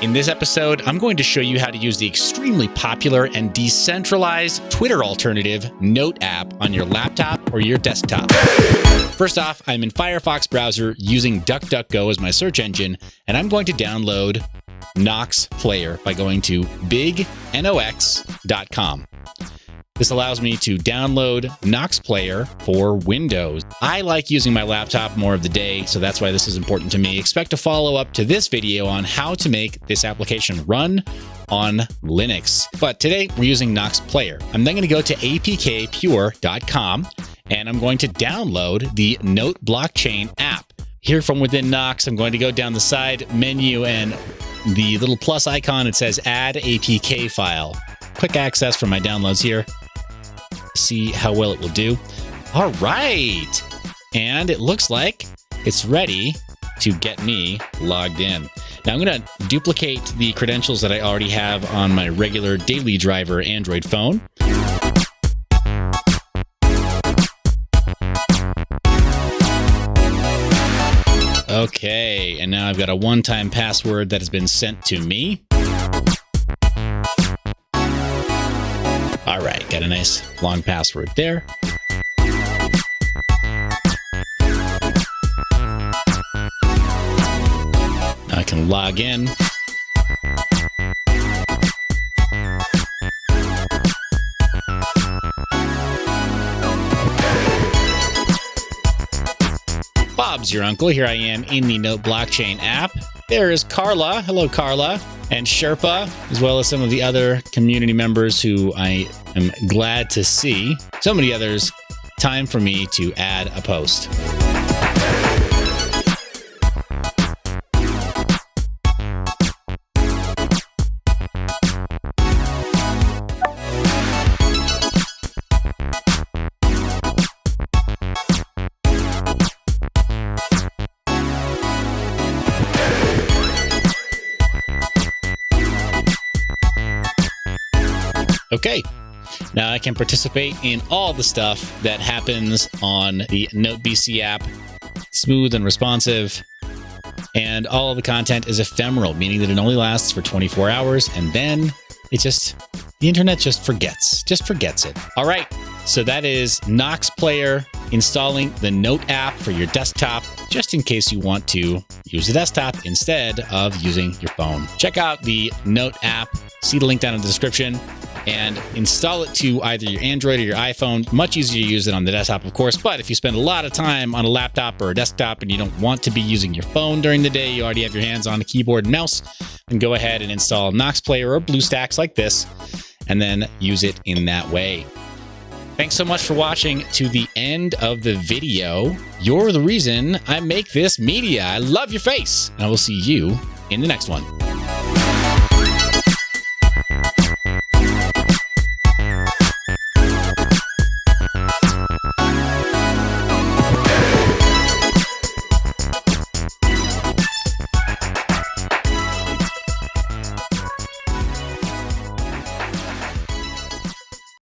In this episode, I'm going to show you how to use the extremely popular and decentralized Twitter alternative, NoteApp, on your laptop or your desktop. First off, I'm in Firefox browser using DuckDuckGo as my search engine, and I'm going to download Nox Player by going to bignox.com. This allows me to download Nox Player for Windows. I like using my laptop more of the day, so that's why this is important to me. Expect a follow-up to this video on how to make this application run on Linux. But today, we're using Nox Player. I'm then going to go to apkpure.com, and I'm going to download the Note blockchain app. Here from within Nox, I'm going to go down the side menu, and the little plus icon, it says Add APK File. Quick access from my downloads here. See how well it will do. All right. And it looks like it's ready to get me logged in. Now I'm going to duplicate the credentials that I already have on my regular daily driver Android phone. Okay, and now I've got a one-time password that has been sent to me. All right, got a nice long password there. Now I can log in. Bob's your uncle. Here I am in the Note blockchain app. There is Carla. Hello, Carla. And Sherpa, as well as some of the other community members who I am glad to see. So many others. Time for me to add a post. Okay, now I can participate in all the stuff that happens on the NoteBC app, smooth and responsive, and all of the content is ephemeral, meaning that it only lasts for 24 hours, and then the internet just forgets it. All right, so that is Nox Player, installing the Note app for your desktop, just in case you want to use the desktop instead of using your phone. Check out the Note app, see the link down in the description, and install it to either your Android or your iPhone. Much easier to use it on the desktop, of course, but if you spend a lot of time on a laptop or a desktop and you don't want to be using your phone during the day, you already have your hands on a keyboard and mouse, then go ahead and install Nox Player or BlueStacks like this, and then use it in that way. Thanks so much for watching to the end of the video. You're the reason I make this media. I love your face, and I will see you in the next one.